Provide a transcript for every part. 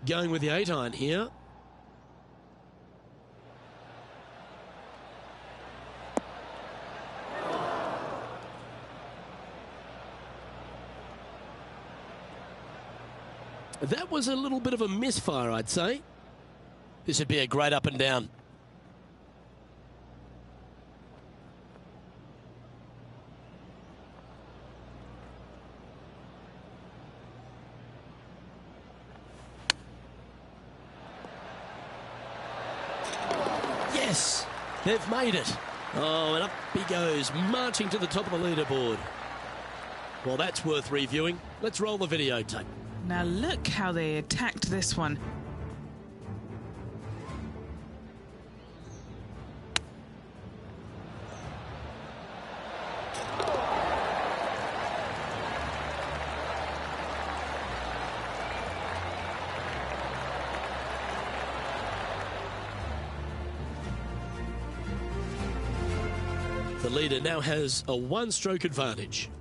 Going with the 8-iron here. That was a little bit of a misfire, I'd say. This would be a great up and down. Yes, they've made it. Oh, and up he goes, marching to the top of the leaderboard. Well, that's worth reviewing. Let's roll the videotape. Now look how they attacked this one. The leader now has a one-stroke advantage.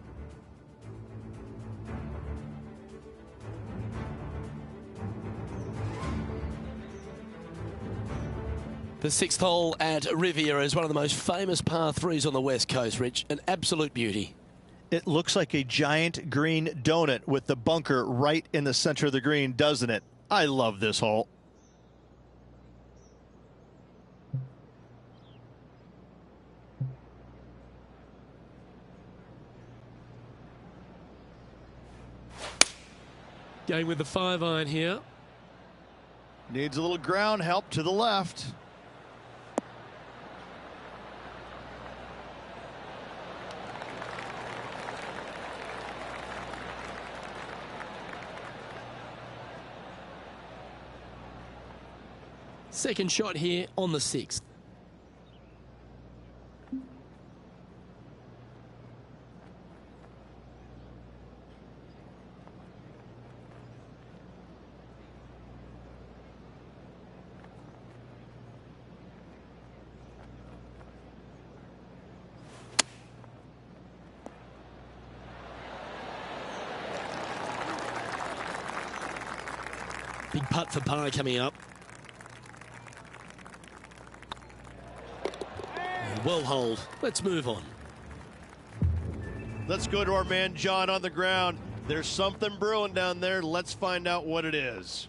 The sixth hole at Riviera is one of the most famous par threes on the West Coast, Rich. An absolute beauty. It looks like a giant green donut with the bunker right in the center of the green, doesn't it? I love this hole. Going with the 5-iron here. Needs a little ground help to the left. Second shot here on the 6th. Big putt for par coming up. Well holed. Let's move on. Let's go to our man John on the ground. There's something brewing down there. Let's find out what it is.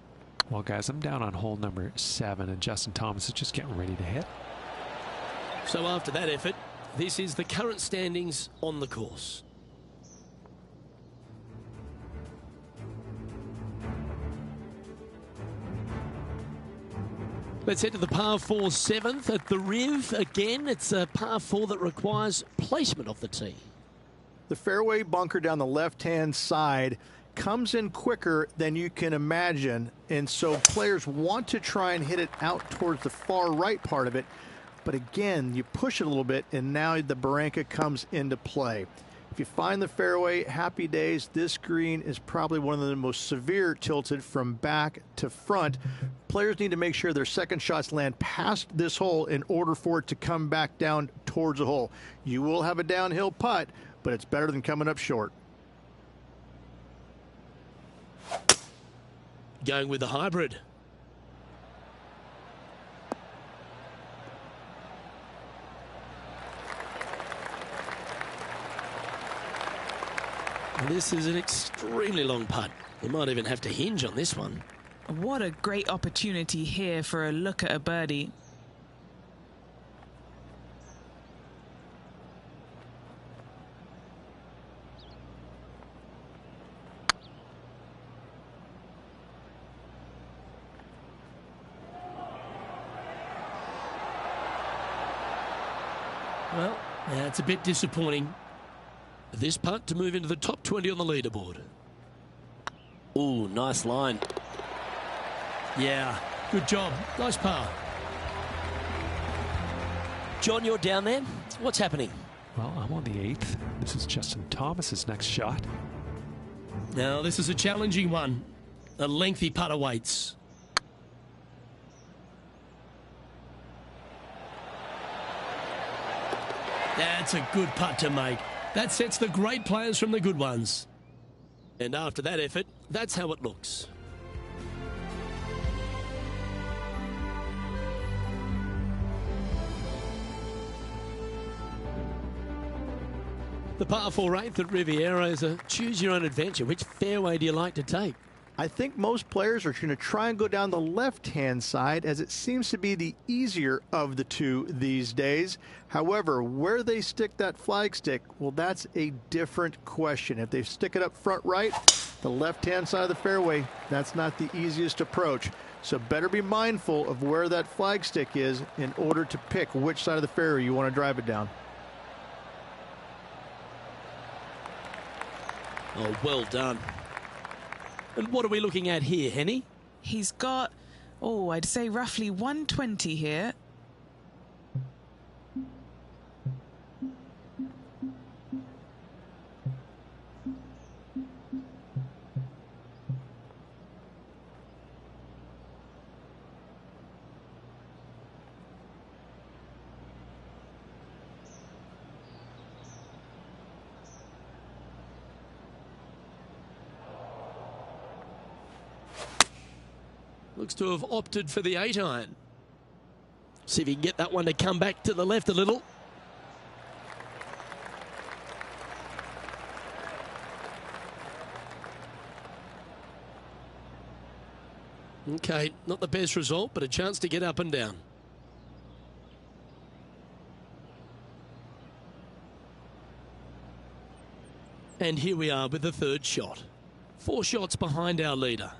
Well, guys, I'm down on hole number 7, and Justin Thomas is just getting ready to hit. So after that effort, this is the current standings on the course. Let's head to the par 4 7th at the Riv. Again, it's a par 4 that requires placement of the tee. The fairway bunker down the left-hand side comes in quicker than you can imagine, and so players want to try and hit it out towards the far right part of it. But again, you push it a little bit, and now the barranca comes into play. If you find the fairway, happy days. This green is probably one of the most severe tilted from back to front. Players need to make sure their second shots land past this hole in order for it to come back down towards the hole. You will have a downhill putt, but it's better than coming up short. Going with the hybrid. This is an extremely long putt. You might even have to hinge on this one. What a great opportunity here for a look at a birdie. Well, that's a bit disappointing. This putt to move into the top 20 on the leaderboard. Ooh, nice line. Yeah, good job. Nice par. John, you're down there. What's happening? Well, I'm on the 8th. This is Justin Thomas's next shot. Now, this is a challenging one. A lengthy putt awaits. That's a good putt to make. That sets the great players from the good ones. And after that effort, that's how it looks. The par 4 8th at Riviera is a choose-your-own-adventure. Which fairway do you like to take? I think most players are going to try and go down the left-hand side, as it seems to be the easier of the two these days. However, where they stick that flagstick, well, that's a different question. If they stick it up front right, the left-hand side of the fairway, that's not the easiest approach. So better be mindful of where that flagstick is in order to pick which side of the fairway you want to drive it down. Oh, well done. And what are we looking at here, Henny? He's got, I'd say roughly 120 here. Looks to have opted for the 8-iron. See if he can get that one to come back to the left a little. Okay, not the best result, but a chance to get up and down. And here we are with the third shot. 4 shots behind our leader.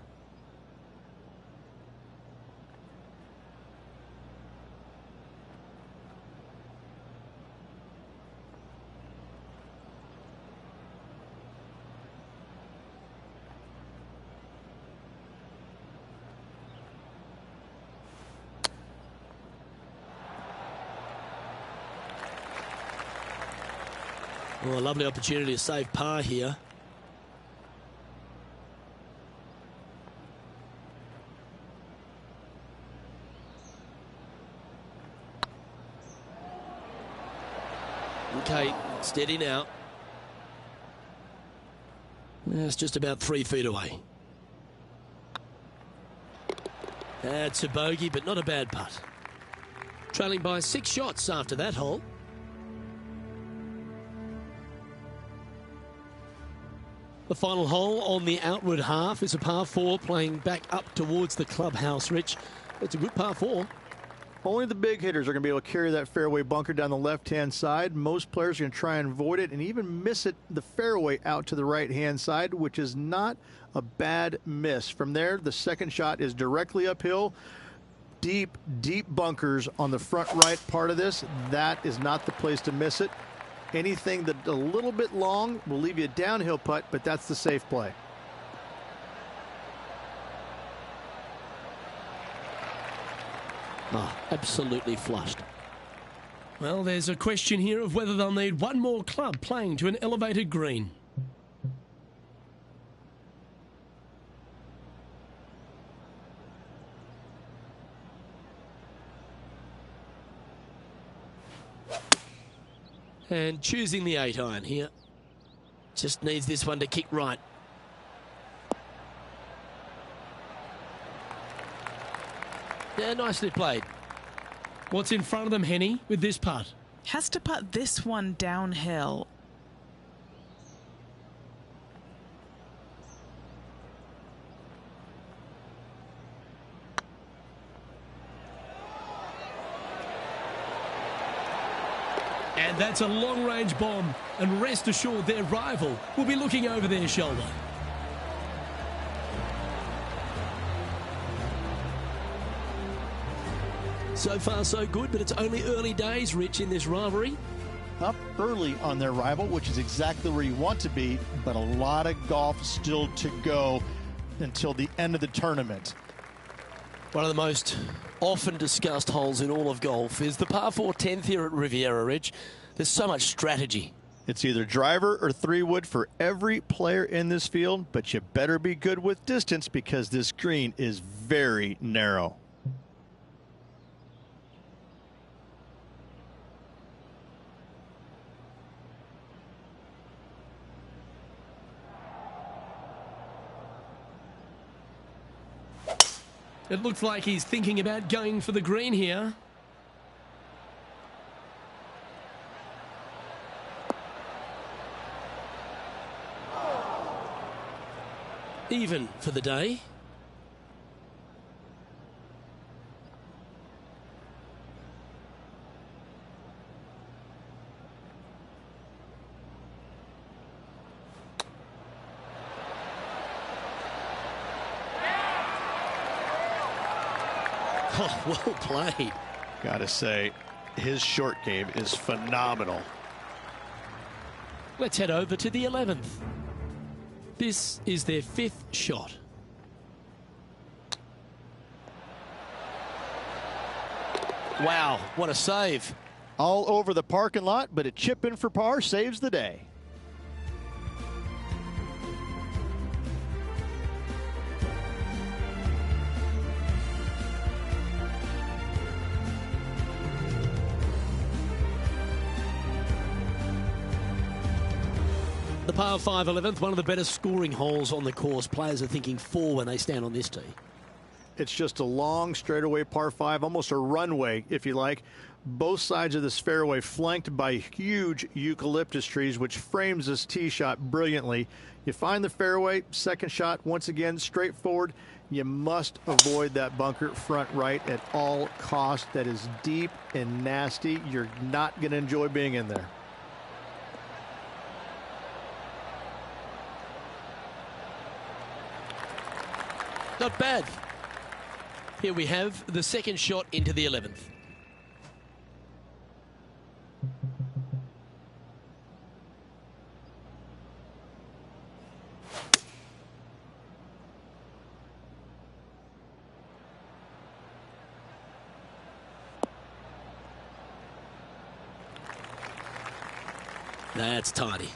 Oh, a lovely opportunity to save par here. Okay, steady now. It's just about 3 feet away. That's a bogey, but not a bad putt. Trailing by 6 shots after that hole. The final hole on the outward half is a par 4 playing back up towards the clubhouse, Rich. It's a good par 4. Only the big hitters are going to be able to carry that fairway bunker down the left-hand side. Most players are going to try and avoid it and even miss it the fairway out to the right-hand side, which is not a bad miss. From there, the second shot is directly uphill. Deep, deep bunkers on the front right part of this. That is not the place to miss it. Anything that a little bit long will leave you a downhill putt, but that's the safe play. Absolutely flushed. Well, there's a question here of whether they'll need one more club playing to an elevated green. And choosing the 8-iron here. Just needs this one to kick right. Yeah, nicely played. What's in front of them, Henny, with this putt? Has to putt this one downhill. And that's a long-range bomb, and rest assured their rival will be looking over their shoulder. So far, so good, but it's only early days, Rich, in this rivalry. Up early on their rival, which is exactly where you want to be, but a lot of golf still to go until the end of the tournament. One of the most often discussed holes in all of golf is the par 4 10th here at Riviera Ridge. There's so much strategy. It's either driver or 3-wood for every player in this field, but you better be good with distance because this green is very narrow. It looks like he's thinking about going for the green here. even for the day. Oh, well played. Gotta say, his short game is phenomenal. Let's head over to the 11th. This is their 5th shot. Wow, what a save. All over the parking lot, but a chip in for par saves the day. The par 5 11th, one of the better scoring holes on the course. Players are thinking 4 when they stand on this tee. It's just a long straightaway par 5, almost a runway, if you like. Both sides of this fairway flanked by huge eucalyptus trees, which frames this tee shot brilliantly. You find the fairway, second shot, once again, straightforward. You must avoid that bunker front right at all costs. That is deep and nasty. You're not going to enjoy being in there. Not bad. Here we have the second shot into the 11th. That's tidy.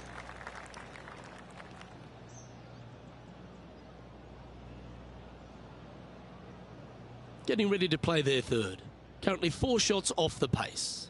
Getting ready to play their third. Currently 4 shots off the pace.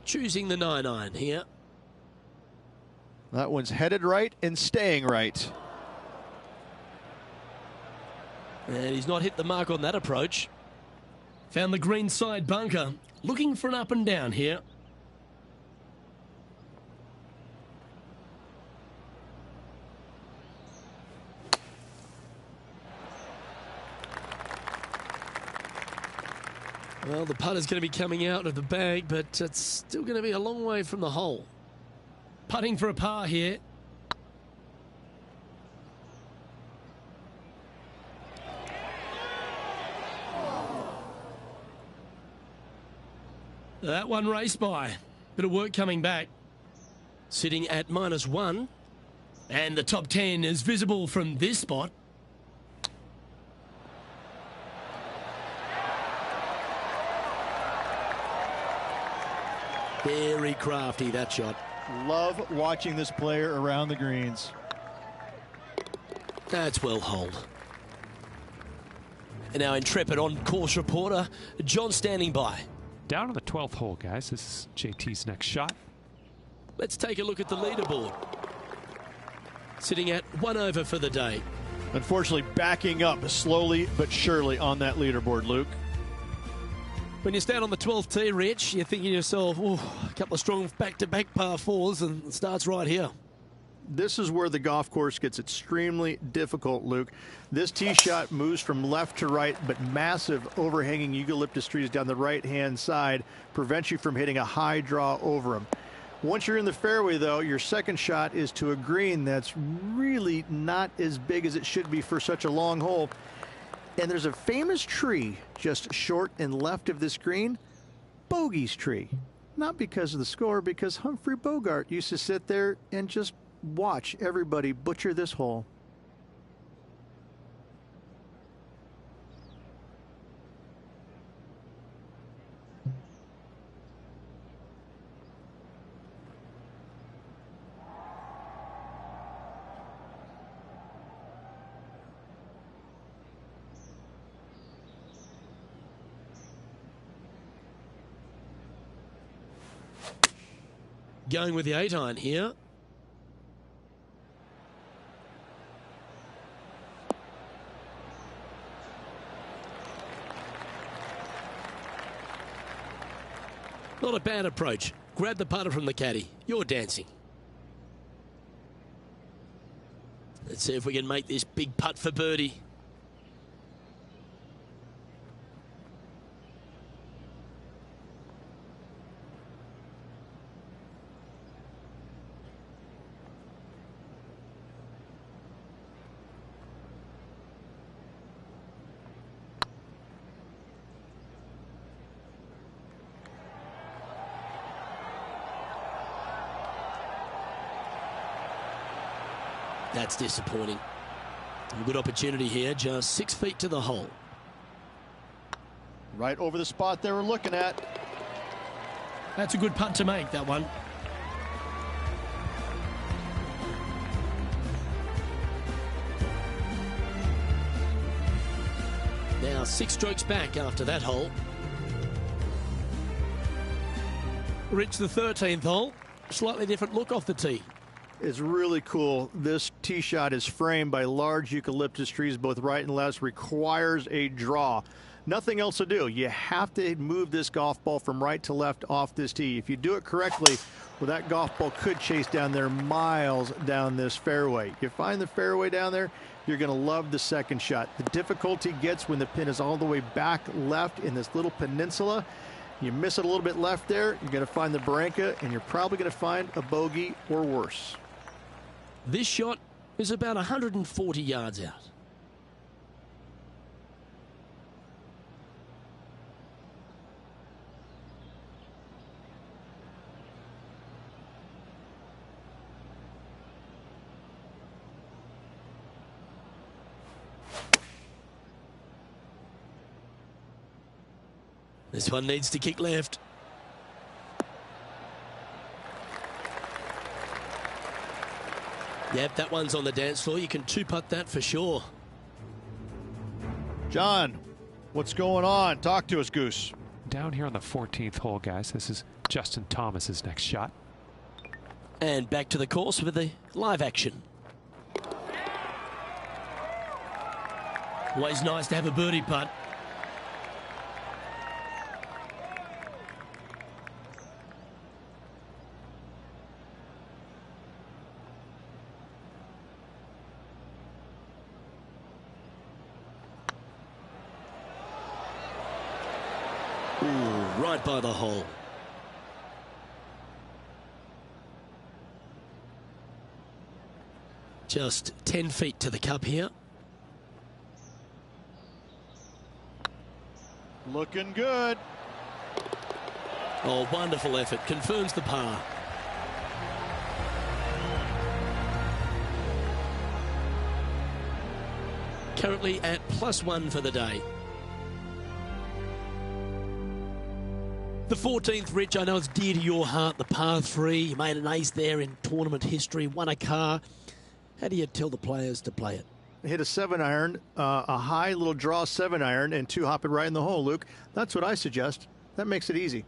Choosing the 9-iron here. That one's headed right and staying right. And he's not hit the mark on that approach. Found the green side bunker. Looking for an up and down here. Well, the putter's going to be coming out of the bag, but it's still going to be a long way from the hole. Putting for a par here. That one raced by. Bit of work coming back. Sitting at -1. And the top 10 is visible from this spot. Very crafty, that shot. Love watching this player around the greens. That's well holed. And now intrepid on-course reporter John standing by. Down on the 12th hole, guys. This is JT's next shot. Let's take a look at the leaderboard. Sitting at 1 over for the day. Unfortunately, backing up slowly but surely on that leaderboard, Luke. When you stand on the 12th tee, Rich, you're thinking to yourself, oh, a couple of strong back-to-back par 4s, and it starts right here. This is where the golf course gets extremely difficult, Luke. This tee shot moves from left to right, but massive overhanging eucalyptus trees down the right-hand side prevents you from hitting a high draw over them. Once you're in the fairway, though, your second shot is to a green that's really not as big as it should be for such a long hole. And there's a famous tree just short and left of this green, Bogey's tree. Not because of the score, because Humphrey Bogart used to sit there and just watch everybody butcher this hole. Going with the 8-iron here. Not a bad approach. Grab the putter from the caddy. You're dancing. Let's see if we can make this big putt for birdie. That's disappointing. A good opportunity here, just 6 feet to the hole. Right over the spot they were looking at. That's a good putt to make, that one. Now 6 strokes back after that hole. Reach the 13th hole. Slightly different look off the tee. It's really cool. This tee shot is framed by large eucalyptus trees, both right and left. Requires a draw. Nothing else to do. You have to move this golf ball from right to left off this tee. If you do it correctly, well, that golf ball could chase down there miles down this fairway. You find the fairway down there, you're going to love the second shot. The difficulty gets when the pin is all the way back left in this little peninsula. You miss it a little bit left there, you're going to find the barranca, and you're probably going to find a bogey or worse. This shot is about 140 yards out. This one needs to kick left. Yep, that one's on the dance floor. You can two-putt that for sure. John, what's going on? Talk to us, Goose. Down here on the 14th hole, guys. This is Justin Thomas's next shot. And back to the course with the live action. Always nice to have a birdie putt. Ooh, right by the hole. Just 10 feet to the cup here. Looking good. Oh, wonderful effort. Confirms the par. Currently at +1 for the day. The 14th, Rich, I know it's dear to your heart, the par 3. You made an ace there in tournament history, won a car. How do you tell the players to play it? Hit a 7-iron, a high little draw 7-iron, and 2 hop it right in the hole, Luke. That's what I suggest. That makes it easy.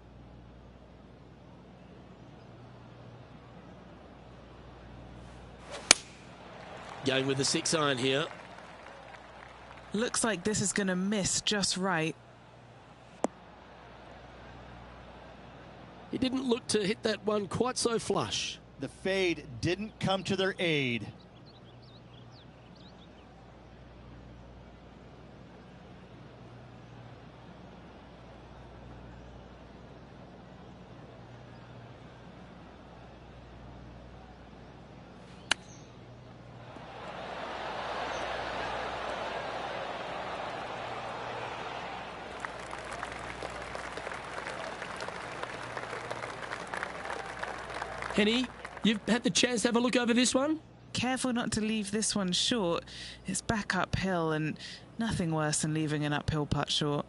Going with the 6-iron here. Looks like this is going to miss just right. He didn't look to hit that one quite so flush. The fade didn't come to their aid. Henny, you've had the chance to have a look over this one? Careful not to leave this one short. It's back uphill and nothing worse than leaving an uphill putt short.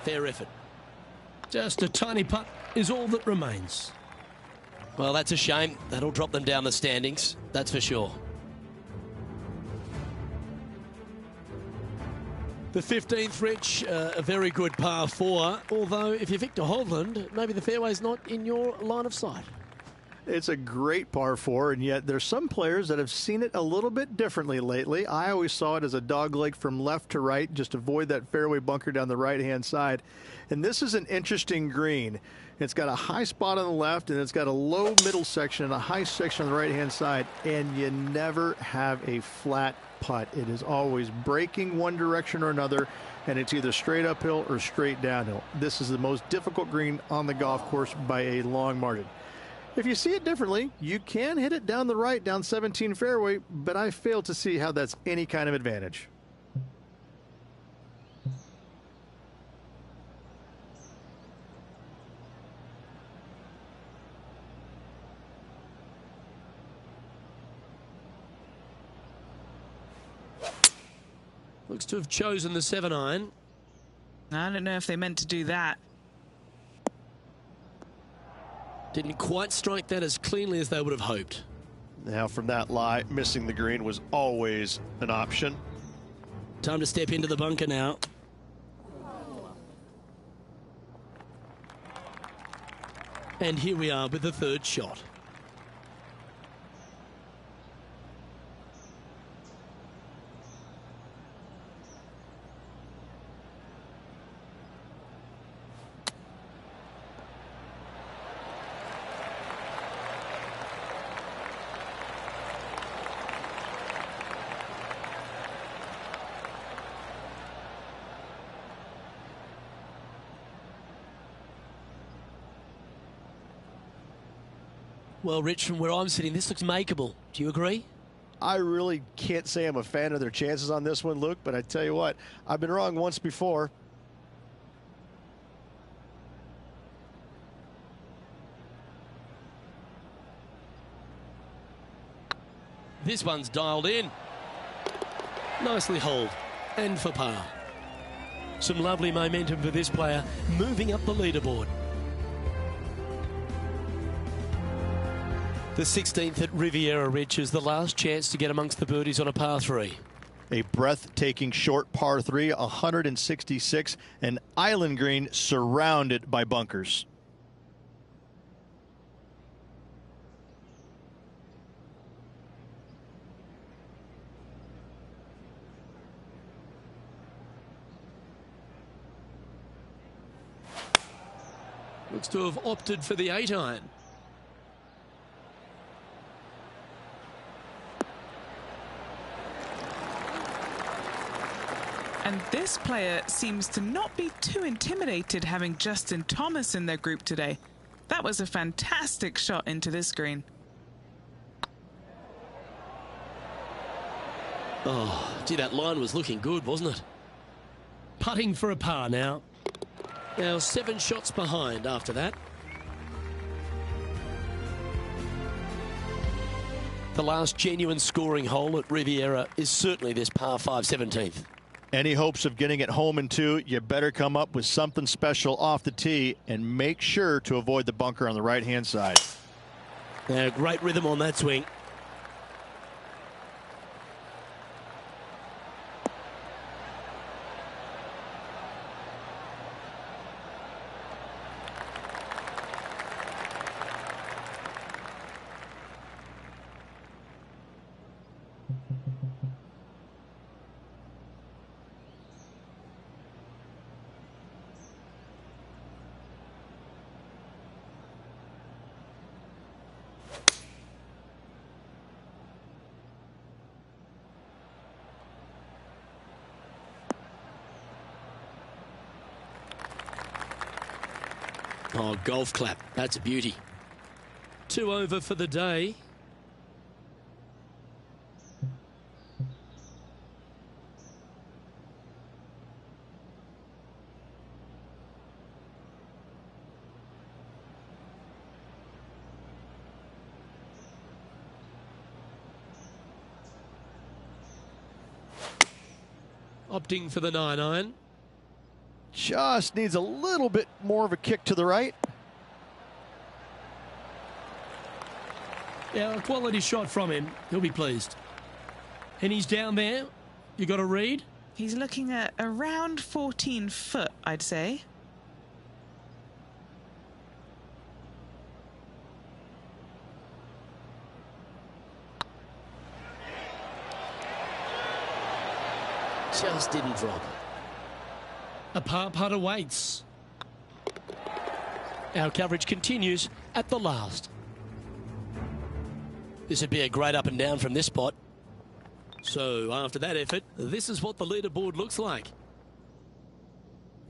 Fair effort. Just a tiny putt is all that remains. Well, that's a shame. That'll drop them down the standings, that's for sure. The 15th, Rich, a very good par 4. Although, if you're Victor Hovland, maybe the fairway's not in your line of sight. It's a great par 4, and yet there's some players that have seen it a little bit differently lately. I always saw it as a dogleg from left to right, just avoid that fairway bunker down the right-hand side. And this is an interesting green. It's got a high spot on the left, and it's got a low middle section and a high section on the right-hand side, and you never have a flat putt. It is always breaking one direction or another, and it's either straight uphill or straight downhill. This is the most difficult green on the golf course by a long margin. If you see it differently, you can hit it down the right, down 17 fairway, but I fail to see how that's any kind of advantage. Looks to have chosen the 7-iron. I don't know if they meant to do that. Didn't quite strike that as cleanly as they would have hoped. Now from that lie, missing the green was always an option. Time to step into the bunker now. And here we are with the third shot. Well, Rich, from where I'm sitting, this looks makeable. Do you agree? I really can't say I'm a fan of their chances on this one, Luke, but I tell you what, I've been wrong once before. This one's dialed in. Nicely holed. And for par. Some lovely momentum for this player, moving up the leaderboard. The 16th at Riviera, Rich, is the last chance to get amongst the birdies on a par 3. A breathtaking short par 3, 166, an island green surrounded by bunkers. Looks to have opted for the 8-iron. And this player seems to not be too intimidated having Justin Thomas in their group today. That was a fantastic shot into this green. Oh, gee, that line was looking good, wasn't it? Putting for a par now. Now 7 shots behind after that. The last genuine scoring hole at Riviera is certainly this par 5 17th. Any hopes of getting it home in 2, you better come up with something special off the tee and make sure to avoid the bunker on the right-hand side. Great rhythm on that swing. Oh, golf clap. That's a beauty. 2 over for the day. Opting for the 9-iron. Just needs a little bit more of a kick to the right. Yeah, a quality shot from him. He'll be pleased. And he's down there. You got a read? He's looking at around 14 foot, I'd say. Just didn't drop. A par putt awaits. Our coverage continues at the last. This would be a great up and down from this spot. So after that effort, this is what the leaderboard looks like.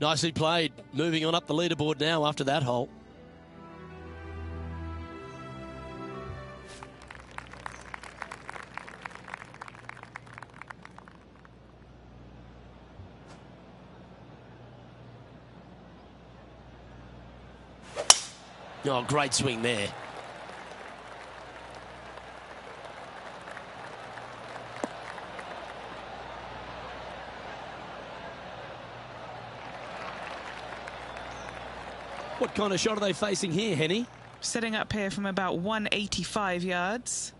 Nicely played. Moving on up the leaderboard now after that hole. Oh, great swing there. What kind of shot are they facing here, Henny? Setting up here from about 185 yards.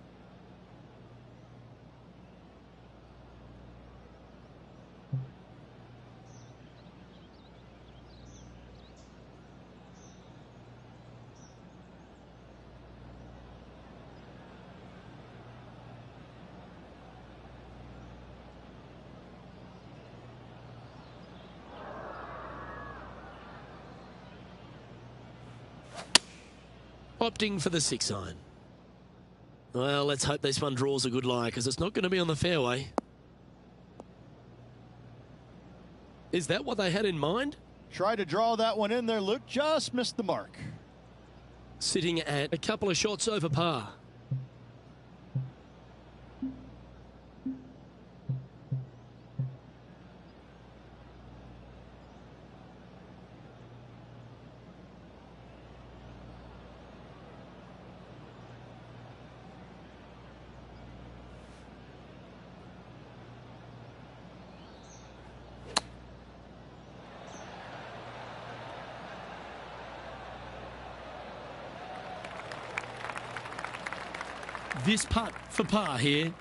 Opting for the 6-iron. Well, let's hope this one draws a good lie, because it's not going to be on the fairway. Is that what they had in mind? Try to draw that one in there, Luke. Just missed the mark. Sitting at a couple of shots over par. This putt for par here.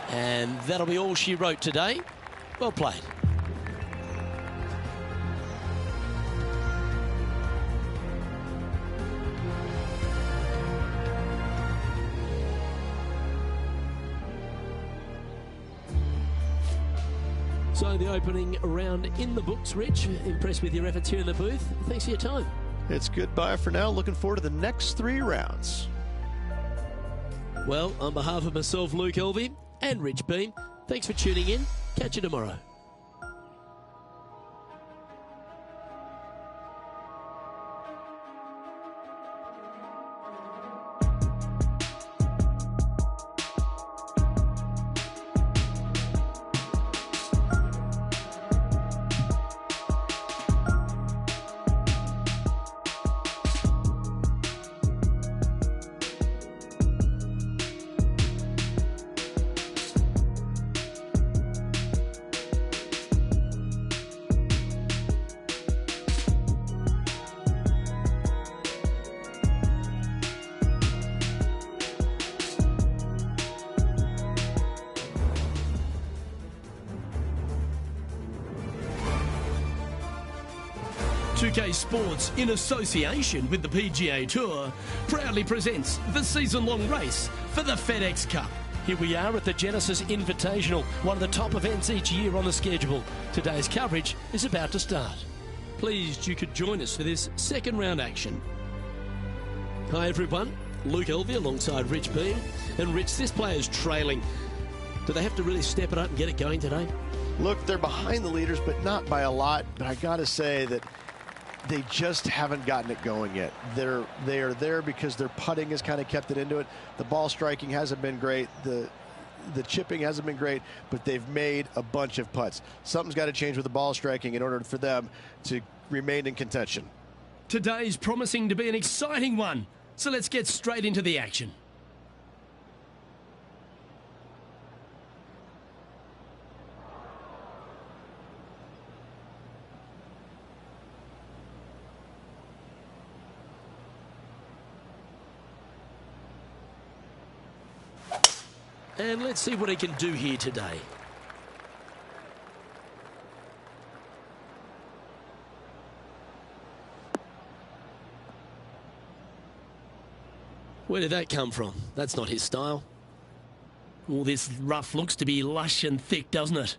And that'll be all she wrote today. Well played. So the opening round in the books, Rich. Impressed with your efforts here in the booth. Thanks for your time. It's goodbye for now. Looking forward to the next 3 rounds. Well, on behalf of myself, Luke Elvey, and Rich Beam, thanks for tuning in. Catch you tomorrow. UK Sports, in association with the PGA Tour, proudly presents the season-long race for the FedEx Cup. Here we are at the Genesis Invitational, one of the top events each year on the schedule. Today's coverage is about to start. Pleased you could join us for this second round action. Hi everyone, Luke Elvey alongside Rich Beam. And Rich, this player's trailing. Do they have to really step it up and get it going today? Look, they're behind the leaders, but not by a lot. But I got to say that they just haven't gotten it going yet. They are there because their putting has kind of kept it into it. The ball striking hasn't been great. The chipping hasn't been great, but they've made a bunch of putts. Something's got to change with the ball striking in order for them to remain in contention. Today's promising to be an exciting one, so let's get straight into the action. And let's see what he can do here today. Where did that come from? That's not his style. All this rough looks to be lush and thick, doesn't it?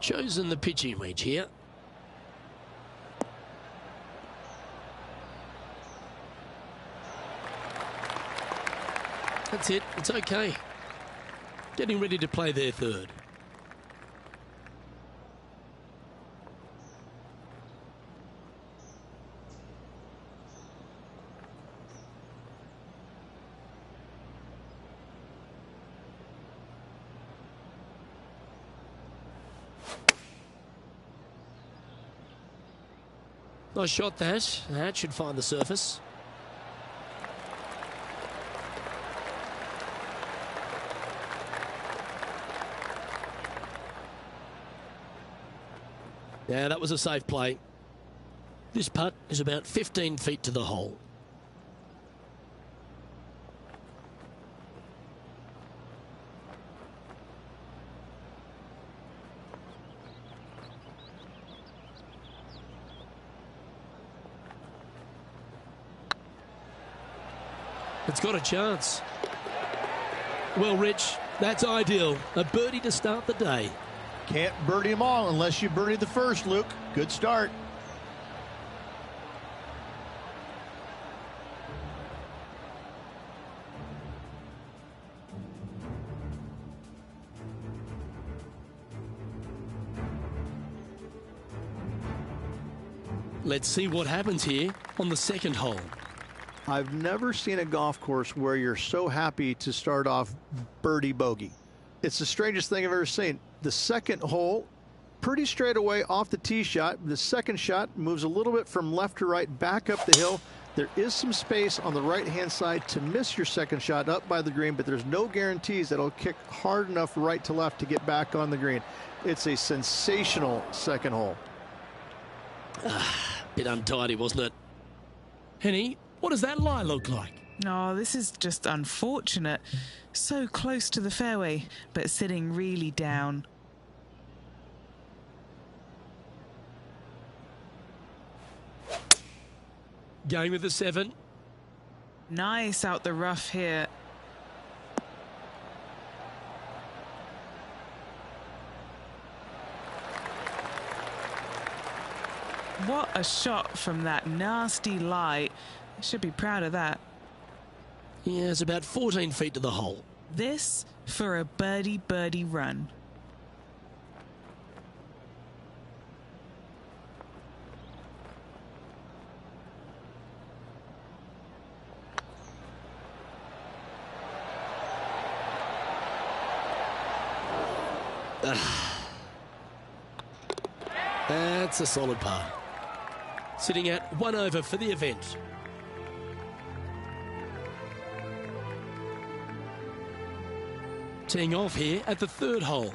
Chosen the pitching wedge here. That's it. It's okay. Getting ready to play their third. Nice shot that. That should find the surface. Yeah, that was a safe play. This putt is about 15 feet to the hole. It's got a chance. Well, Rich, that's ideal. A birdie to start the day. Can't birdie them all unless you birdie the first, Luke. Good start. Let's see what happens here on the second hole. I've never seen a golf course where you're so happy to start off birdie bogey. It's the strangest thing I've ever seen. The second hole, pretty straight away off the tee shot. The second shot moves a little bit from left to right, back up the hill. There is some space on the right-hand side to miss your second shot up by the green, but there's no guarantees that it'll kick hard enough right to left to get back on the green. It's a sensational second hole. Bit untidy, wasn't it? Henny, what does that lie look like? Oh, this is just unfortunate. So close to the fairway, but sitting really down. Going with the 7. Nice out the rough here. What a shot from that nasty lie. Should be proud of that. Yeah, it's about 14 feet to the hole. This for a birdie run. That's a solid par. Sitting at 1 over for the event. Teeing off here at the third hole.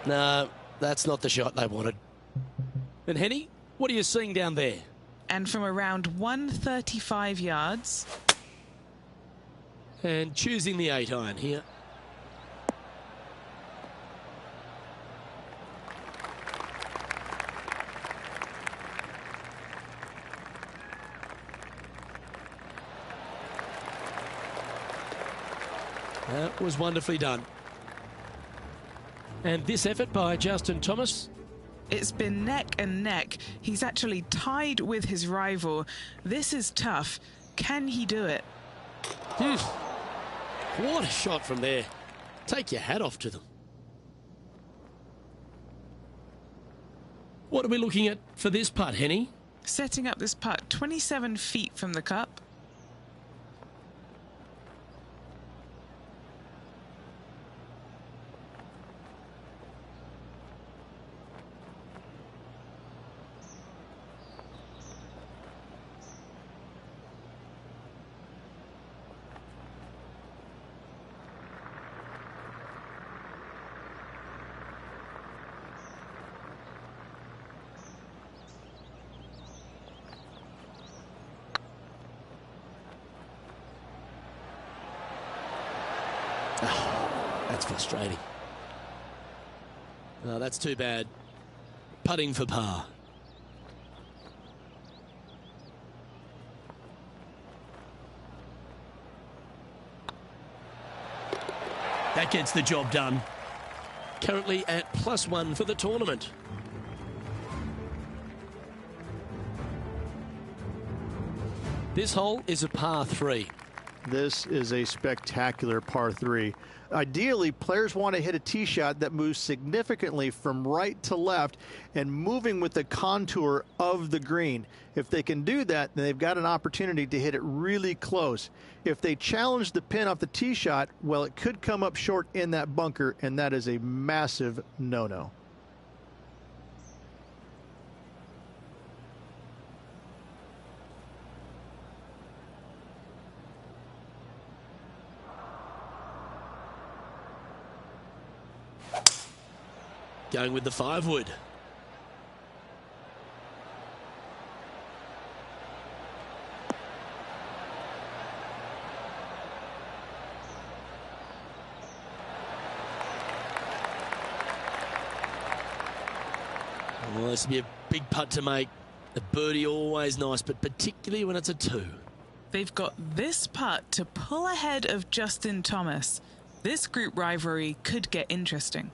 No, that's not the shot they wanted. And Henny, what are you seeing down there? And from around 135 yards. And choosing the 8-iron here. That was wonderfully done. And this effort by Justin Thomas. It's been neck and neck. He's actually tied with his rival. This is tough. Can he do it? What a shot from there. Take your hat off to them. What are we looking at for this putt, Henny? Setting up this putt 27 feet from the cup. That's frustrating. Oh, that's too bad. Putting for par. That gets the job done. Currently at +1 for the tournament. This hole is a par 3. This is a spectacular par 3. Ideally, players want to hit a tee shot that moves significantly from right to left and moving with the contour of the green. If they can do that, then they've got an opportunity to hit it really close. If they challenge the pin off the tee shot, well, it could come up short in that bunker, and that is a massive no-no. Going with the 5-wood. Well, this will be a big putt to make. A birdie always nice, but particularly when it's a 2. They've got this putt to pull ahead of Justin Thomas. This group rivalry could get interesting.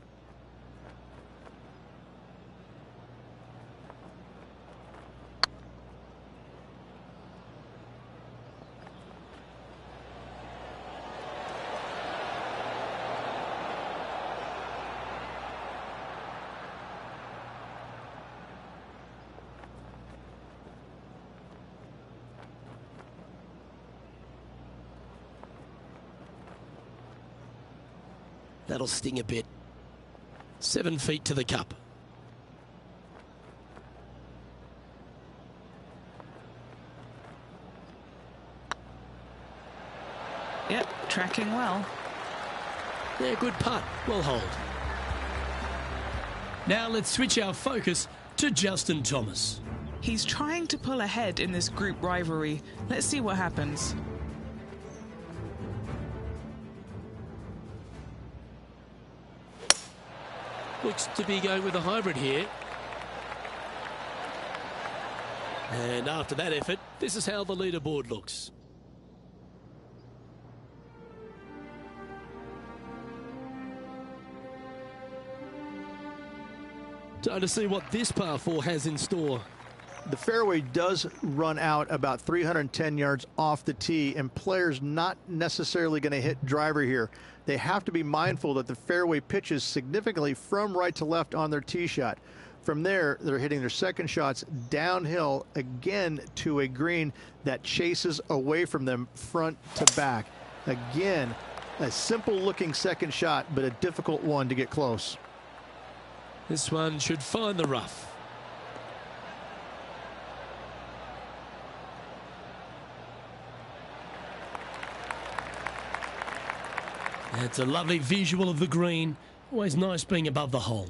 That'll sting a bit. 7 feet to the cup. Yep, tracking well. Yeah, good putt. Well hold. Now let's switch our focus to Justin Thomas. He's trying to pull ahead in this group rivalry. Let's see what happens. Looks to be going with a hybrid here. And after that effort, this is how the leaderboard looks. Time to see what this par 4 has in store. The fairway does run out about 310 yards off the tee, and players not necessarily going to hit driver here. They have to be mindful that the fairway pitches significantly from right to left on their tee shot. From there, they're hitting their second shots downhill again to a green that chases away from them front to back. Again, a simple looking second shot, but a difficult one to get close. This one should find the rough. It's a lovely visual of the green Always nice being above the hole.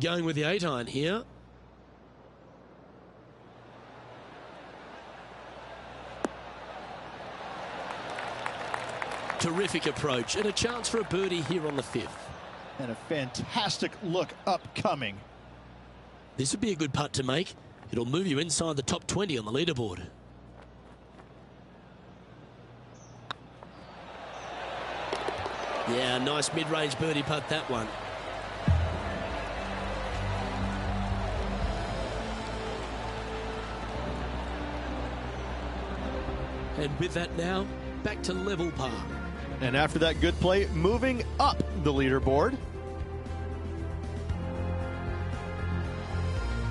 Going with the 8-iron here. Terrific approach and a chance for a birdie here on the 5th. And a fantastic look upcoming. This would be a good putt to make. It'll move you inside the top 20 on the leaderboard. Yeah, nice mid-range birdie putt, that one. And with that now, back to level par. And after that good play, moving up the leaderboard.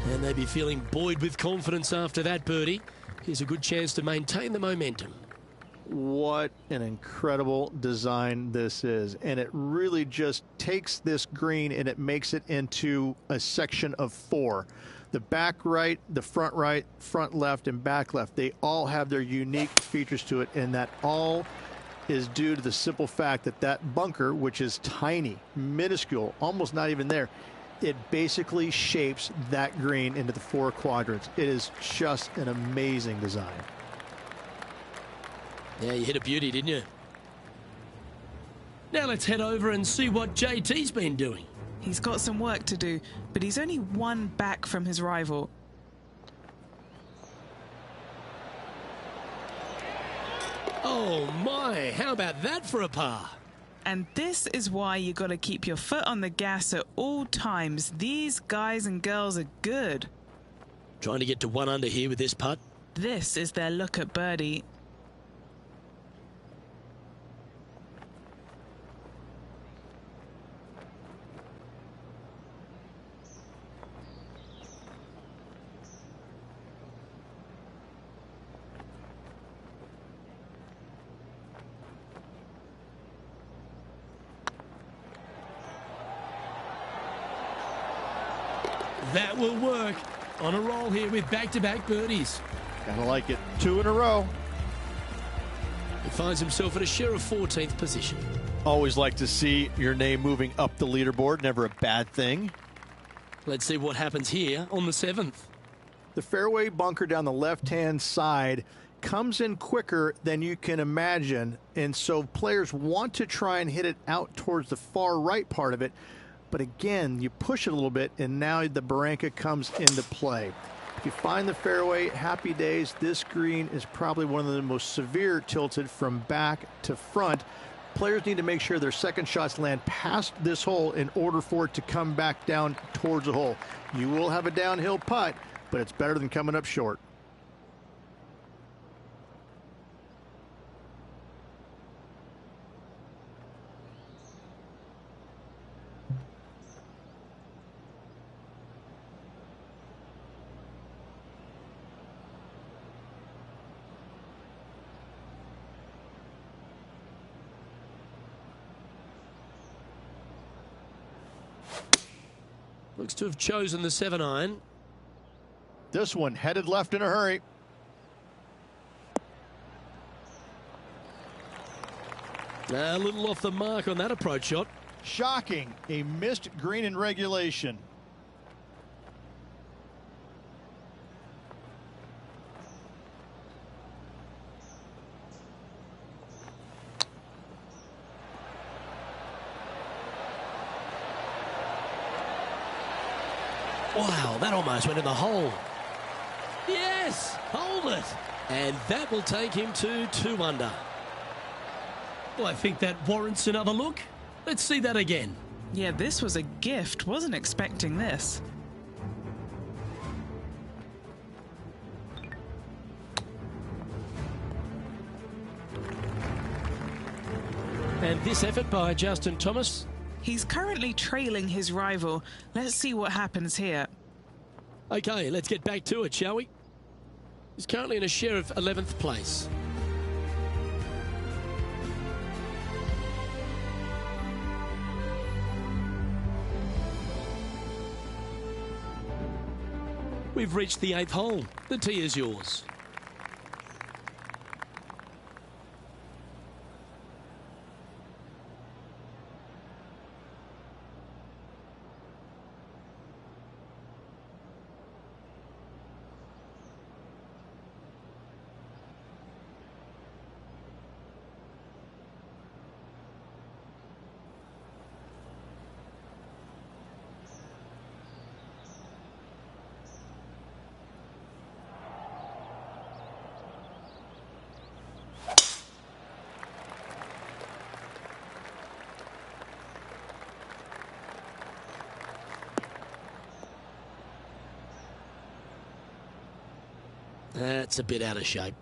And they'd be feeling buoyed with confidence after that birdie. Here's a good chance to maintain the momentum. What an incredible design this is. And it really just takes this green and it makes it into a section of 4. The back right, front left, and back left, they all have their unique features to it, and that all is due to the simple fact that that bunker, which is tiny, minuscule, almost not even there, it basically shapes that green into the 4 quadrants. It is just an amazing design. Yeah, you hit a beauty, didn't you? Now let's head over and see what JT's been doing. He's got some work to do, but he's only one back from his rival. Oh my, how about that for a par? And this is why you got to keep your foot on the gas at all times. These guys and girls are good. Trying to get to 1 under here with this putt. This is their look at birdie. That will work. On a roll here with back-to-back birdies. Kinda like it. 2 in a row. He finds himself at a share of 14th position. Always like to see your name moving up the leaderboard. Never a bad thing. Let's see what happens here on the 7th. The fairway bunker down the left-hand side comes in quicker than you can imagine, and so players want to try and hit it out towards the far right part of it. But again, you push it a little bit, and now the barranca comes into play. If you find the fairway, happy days. This green is probably one of the most severe tilted from back to front. Players need to make sure their second shots land past this hole in order for it to come back down towards the hole. You will have a downhill putt, but it's better than coming up short. Looks to have chosen the 7-iron. This one headed left in a hurry. A little off the mark on that approach shot. Shocking. A missed green in regulation. Wow, that almost went in the hole. Yes, hold it. And that will take him to 2 under. Well, I think that warrants another look. Let's see that again. Yeah, this was a gift. Wasn't expecting this. And this effort by Justin Thomas He's currently trailing his rival. Let's see what happens here. Okay, let's get back to it, shall we? He's currently in a share of 11th place. We've reached the 8th hole. The tee is yours. That's a bit out of shape.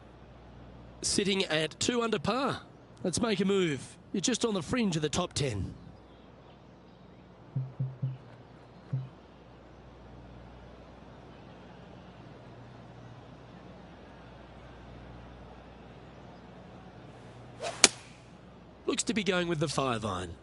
Sitting at 2 under par. Let's make a move. You're just on the fringe of the top 10. Looks to be going with the 5-iron.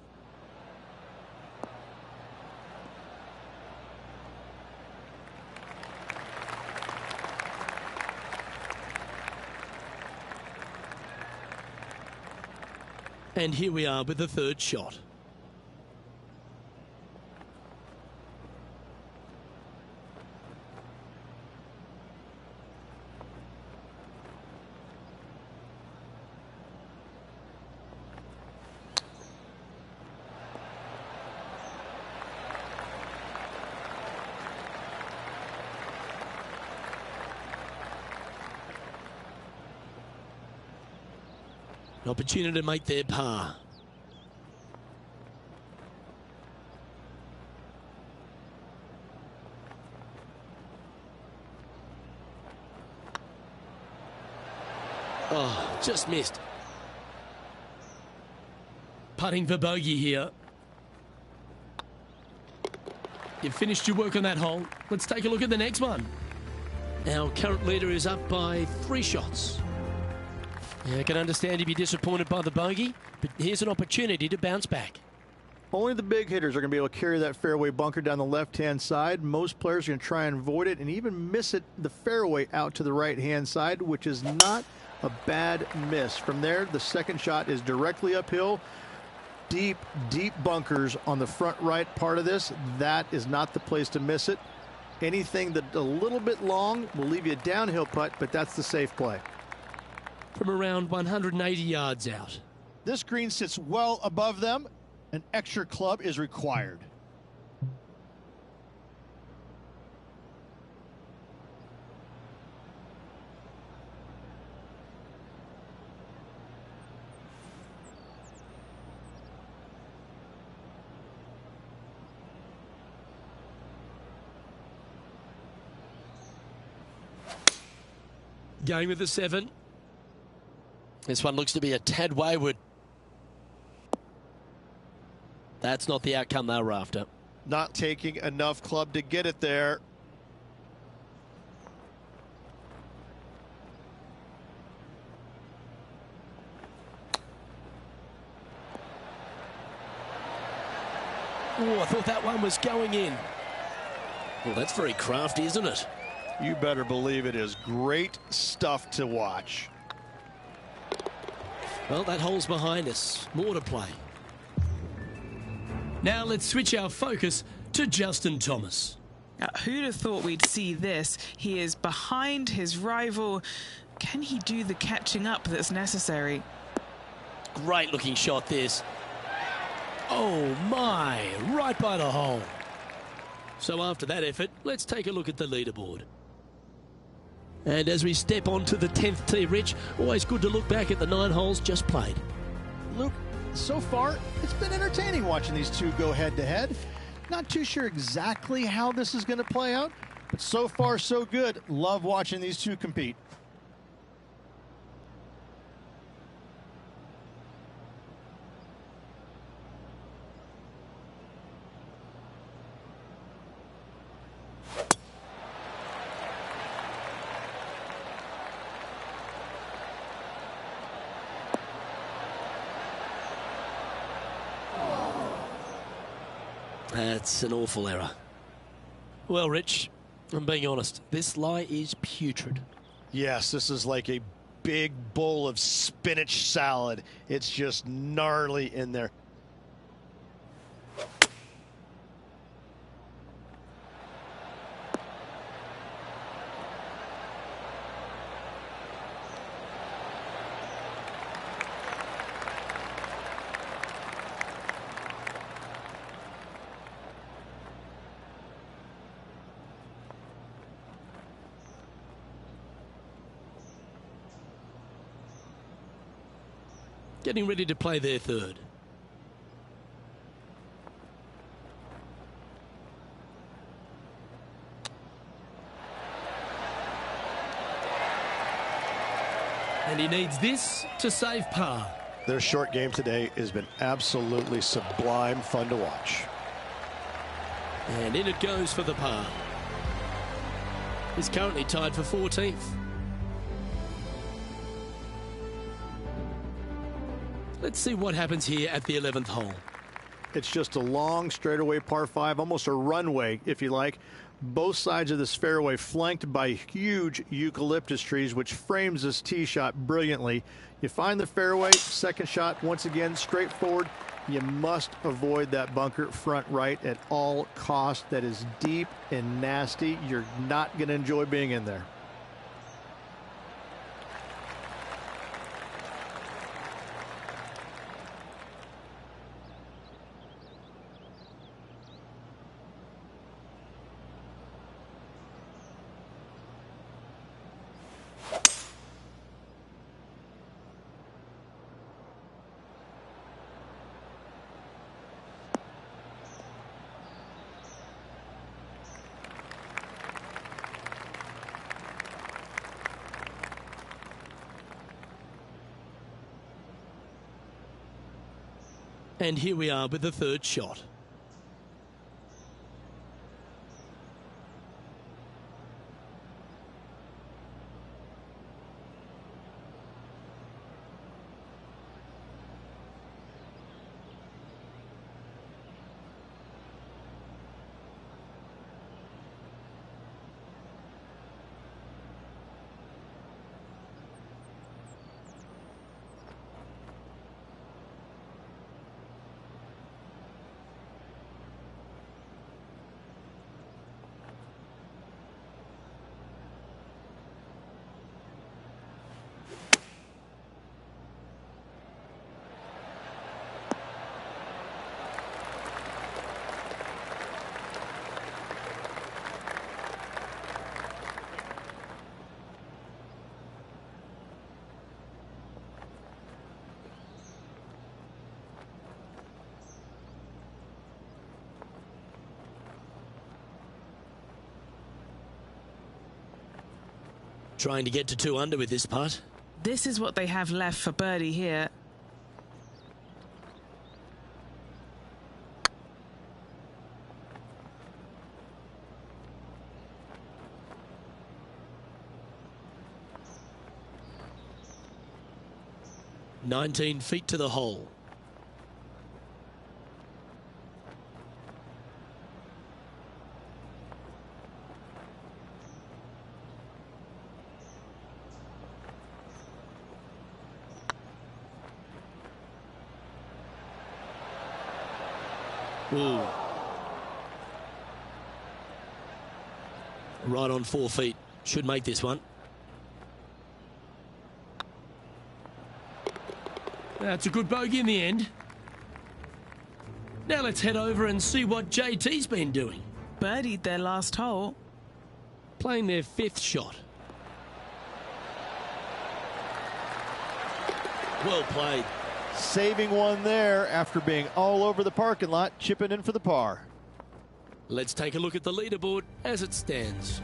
And here we are with the 3rd shot. An opportunity to make their par. Oh, just missed. Putting for bogey here. You've finished your work on that hole. Let's take a look at the next one. Our current leader is up by 3 shots. Yeah, I can understand you'd be disappointed by the bogey, but here's an opportunity to bounce back. Only the big hitters are going to be able to carry that fairway bunker down the left-hand side. Most players are going to try and avoid it and even miss it the fairway out to the right-hand side, which is not a bad miss. From there, the second shot is directly uphill. Deep, deep bunkers on the front right part of this. That is not the place to miss it. Anything that a little bit long will leave you a downhill putt, but that's the safe play. From around 180 yards out. This green sits well above them. An extra club is required. Going with the 7. This one looks to be a tad wayward. That's not the outcome they were after. Not taking enough club to get it there. Oh, I thought that one was going in. Well, that's very crafty, isn't it? You better believe it is great stuff to watch. Well, that hole's behind us. More to play. Now let's switch our focus to Justin Thomas. Who'd have thought we'd see this? He is behind his rival. Can he do the catching up that's necessary? Great looking shot this. Oh my, right by the hole. So after that effort, let's take a look at the leaderboard. And as we step onto the 10th tee, Rich, always good to look back at the 9 holes just played. Luke, so far, it's been entertaining watching these two go head-to-head. Not too sure exactly how this is going to play out, but so far, so good. Love watching these two compete. That's an awful error. Well, Rich, I'm being honest, this lie is putrid. Yes, this is like a big bowl of spinach salad. It's just gnarly in there. Getting ready to play their third. And he needs this to save par. Their short game today has been absolutely sublime fun to watch. And in it goes for the par. He's currently tied for 14th. Let's see what happens here at the 11th hole. It's just a long straightaway par 5, almost a runway, if you like. Both sides of this fairway flanked by huge eucalyptus trees, which frames this tee shot brilliantly. You find the fairway, second shot, once again, straightforward. You must avoid that bunker front right at all costs. That is deep and nasty. You're not going to enjoy being in there. And here we are with the third shot. Trying to get to 2 under with this putt. This is what they have left for birdie here. "19 feet to the hole." Ooh. Right on 4 feet. Should make this one. That's a good bogey in the end. Now let's head over and see what JT's been doing. Birdied their last hole. Playing their 5th shot. Well played. Saving one there after being all over the parking lot, chipping in for the par. Let's take a look at the leaderboard as it stands.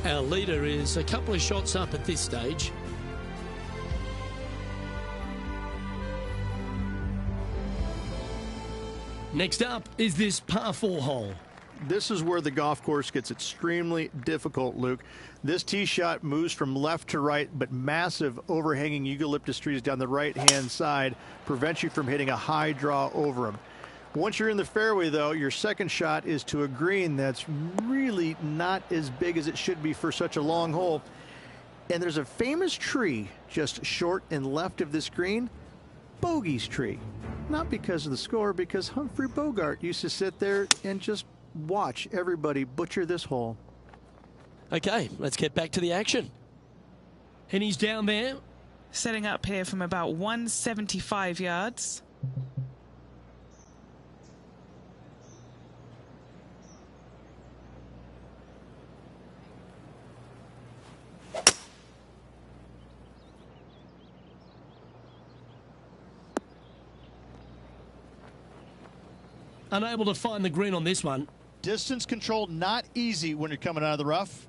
Our leader is a couple of shots up at this stage. Next up is this par 4 hole. This is where the golf course gets extremely difficult, Luke. This tee shot moves from left to right, but massive overhanging eucalyptus trees down the right-hand side prevent you from hitting a high draw over them. Once you're in the fairway, though, your second shot is to a green that's really not as big as it should be for such a long hole. And there's a famous tree just short and left of this green, Bogey's tree. Not because of the score, because Humphrey Bogart used to sit there and just watch everybody butcher this hole. Okay, let's get back to the action. And he's down there. Setting up here from about 175 yards. Unable to find the green on this one. Distance control not easy when you're coming out of the rough.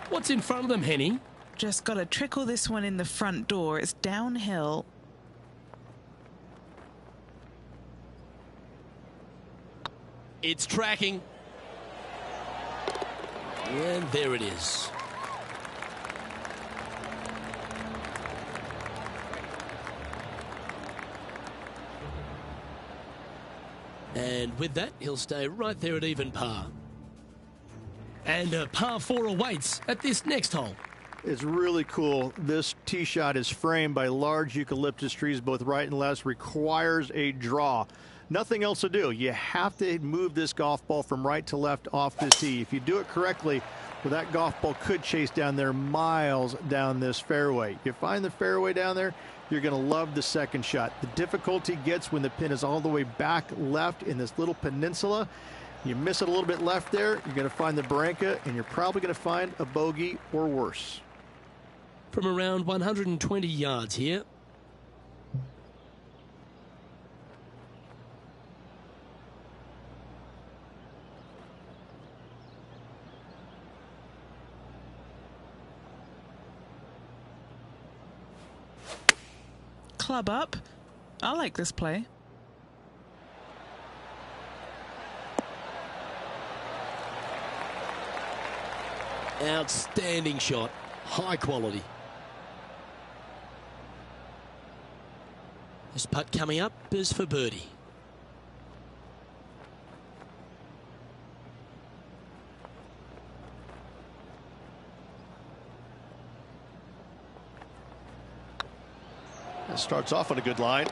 What's in front of them, Henny? Just got to trickle this one in the front door. It's downhill. It's tracking. And there it is. And with that, he'll stay right there at even par. And a par 4 awaits at this next hole. It's really cool. This tee shot is framed by large eucalyptus trees, both right and left, requires a draw. Nothing else to do. You have to move this golf ball from right to left off this tee. If you do it correctly, well, that golf ball could chase down there miles down this fairway. You find the fairway down there, you're going to love the second shot. The difficulty gets when the pin is all the way back left in this little peninsula. You miss it a little bit left there, you're going to find the barranca, and you're probably going to find a bogey or worse. From around 120 yards here. Club up. I like this play. Outstanding shot. High quality. This putt coming up is for birdie. That starts off on a good line.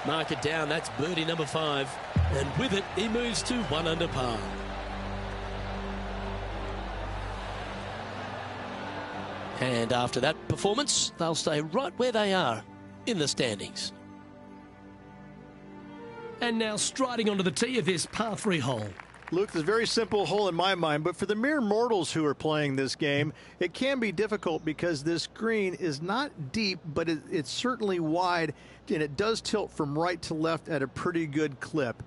Mark it down. That's birdie number 5. And with it, he moves to 1 under par. And after that performance, they'll stay right where they are in the standings. And now striding onto the tee of this par 3 hole. Luke, this is a very simple hole in my mind, but for the mere mortals who are playing this game, it can be difficult because this green is not deep, but it's certainly wide, and it does tilt from right to left at a pretty good clip.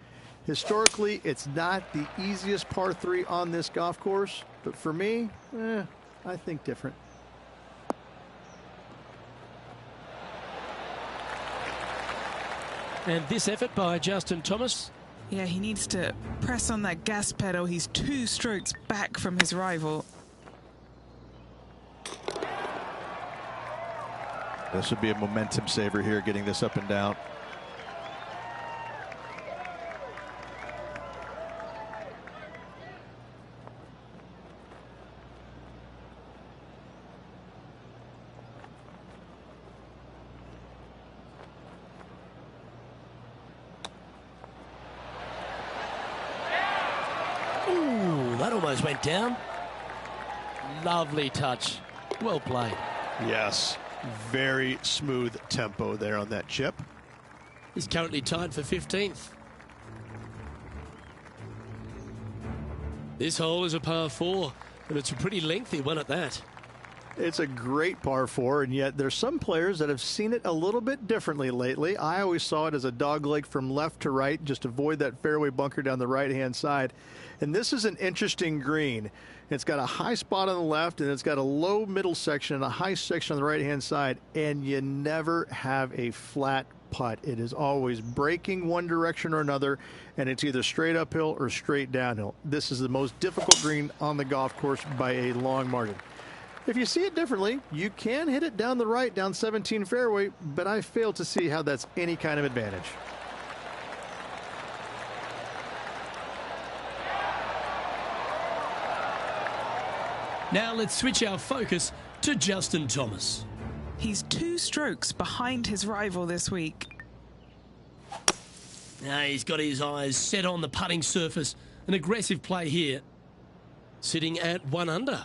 Historically, it's not the easiest par 3 on this golf course, but for me, I think different. And this effort by Justin Thomas. Yeah, he needs to press on that gas pedal. He's 2 strokes back from his rival. This would be a momentum saver here, getting this up and down. That almost went down. Lovely touch. Well played. Yes, very smooth tempo there on that chip. He's currently tied for 15th. This hole is a par 4, and it's a pretty lengthy one at that. It's a great par 4, and yet there's some players that have seen it a little bit differently lately. I always saw it as a dogleg from left to right, just avoid that fairway bunker down the right-hand side. And this is an interesting green. It's got a high spot on the left, and it's got a low middle section and a high section on the right-hand side, and you never have a flat putt. It is always breaking one direction or another, and it's either straight uphill or straight downhill. This is the most difficult green on the golf course by a long margin. If you see it differently, you can hit it down the right, down 17 fairway, but I fail to see how that's any kind of advantage. Now let's switch our focus to Justin Thomas. He's 2 strokes behind his rival this week. Now he's got his eyes set on the putting surface. An aggressive play here, sitting at 1 under.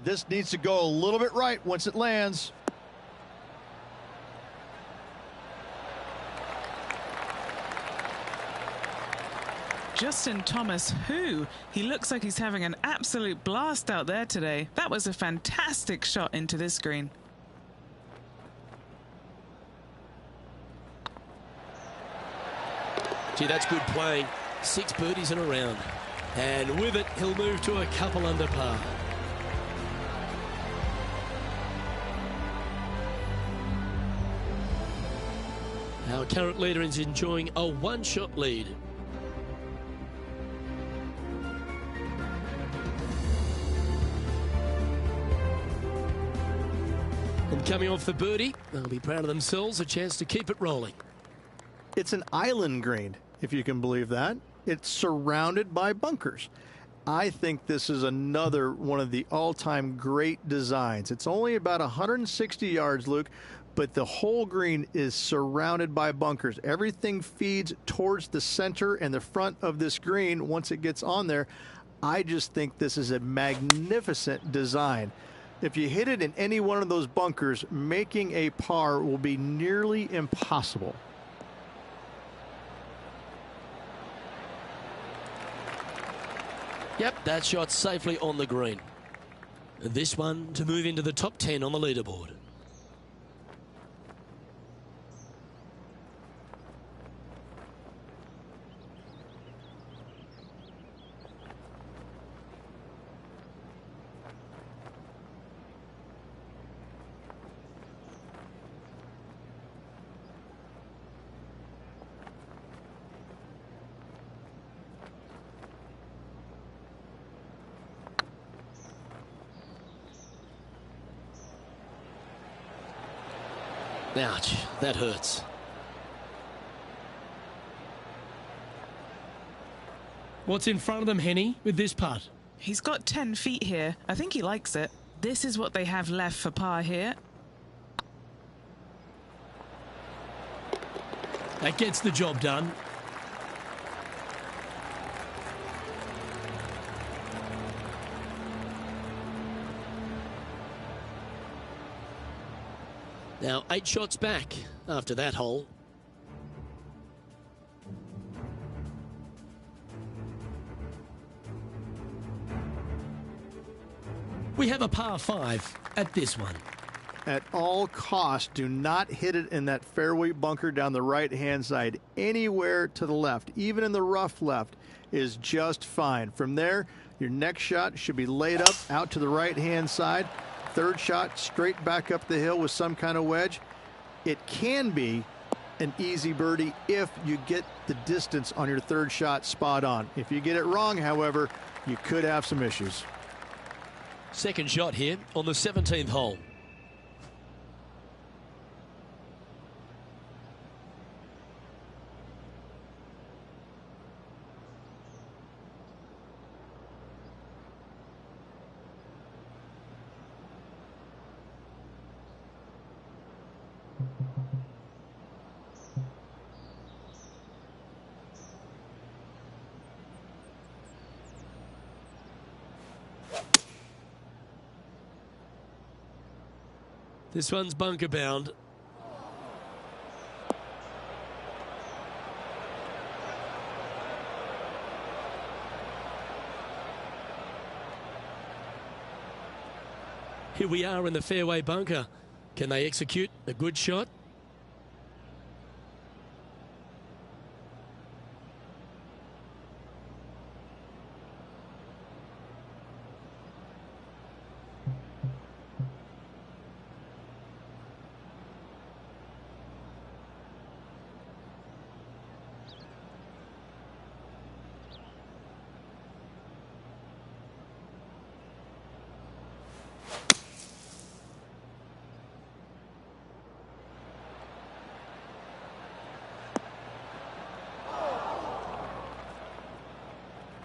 This needs to go a little bit right once it lands. Justin Thomas, he looks like he's having an absolute blast out there today. That was a fantastic shot into this green. Gee, that's good playing. 6 birdies in a round. And with it, he'll move to a couple under par. Our current leader is enjoying a 1-shot lead. And coming off the birdie, they'll be proud of themselves, a chance to keep it rolling. It's an island green, if you can believe that. It's surrounded by bunkers. I think this is another one of the all-time great designs. It's only about 160 yards, Luke, but the whole green is surrounded by bunkers. Everything feeds towards the center and the front of this green once it gets on there. I just think this is a magnificent design. If you hit it in any one of those bunkers, making a par will be nearly impossible. Yep, that shot safely on the green. This one to move into the top 10 on the leaderboard. Ouch, that hurts. What's in front of them, Henny, with this putt? He's got 10 feet here. I think he likes it. This is what they have left for par here. That gets the job done. Now 8 shots back after that hole. We have a par 5 at this one. At all costs, do not hit it in that fairway bunker down the right-hand side. Anywhere to the left, even in the rough left, is just fine. From there, your next shot should be laid up out to the right-hand side. Third shot straight back up the hill with some kind of wedge. It can be an easy birdie if you get the distance on your third shot spot on. If you get it wrong, however, you could have some issues. Second shot here on the 17th hole. This one's bunker bound. Here we are in the fairway bunker. Can they execute a good shot?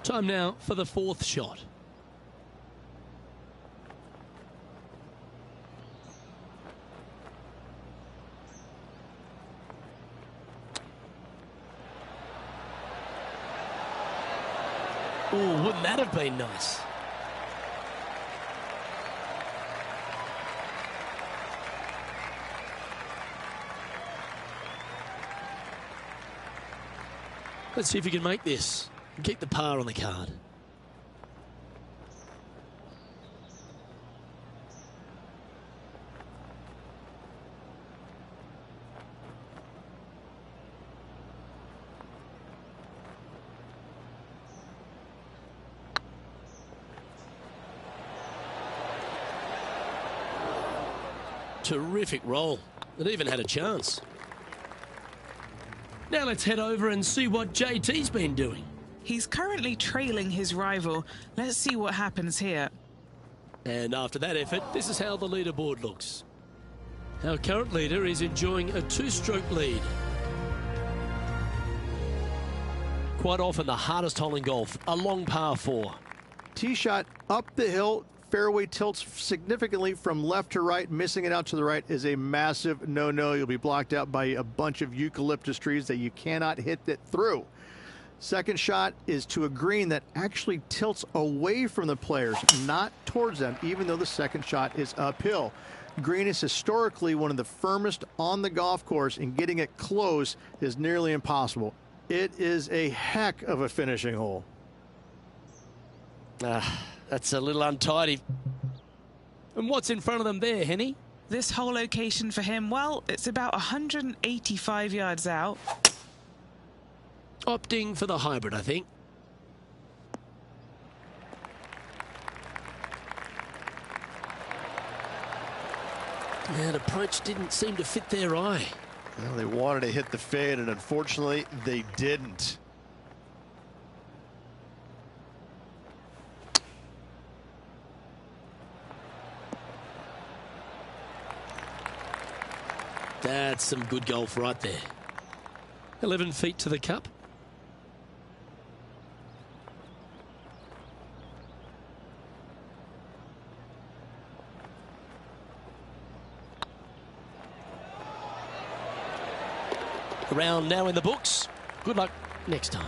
Time now for the fourth shot. Oh, wouldn't that have been nice? Let's see if you can make this. Keep the par on the card. Terrific roll. It even had a chance. Now let's head over and see what JT's been doing. He's currently trailing his rival. Let's see what happens here. And after that effort, this is how the leaderboard looks. Our current leader is enjoying a two-stroke lead. Quite often the hardest hole in golf, a long par 4. Tee shot up the hill, fairway tilts significantly from left to right. Missing it out to the right is a massive no-no. You'll be blocked out by a bunch of eucalyptus trees that you cannot hit it through. Second shot is to a green that actually tilts away from the players, not towards them, even though the second shot is uphill. Green is historically one of the firmest on the golf course, and getting it close is nearly impossible. It is a heck of a finishing hole. That's a little untidy. And what's in front of them there, Henny? This whole location for him, well, it's about 185 yards out. Opting for the hybrid, I think. That approach didn't seem to fit their eye. Well, they wanted to hit the fade, and unfortunately, they didn't. That's some good golf right there. 11 feet to the cup. A round now in the books. Good luck next time.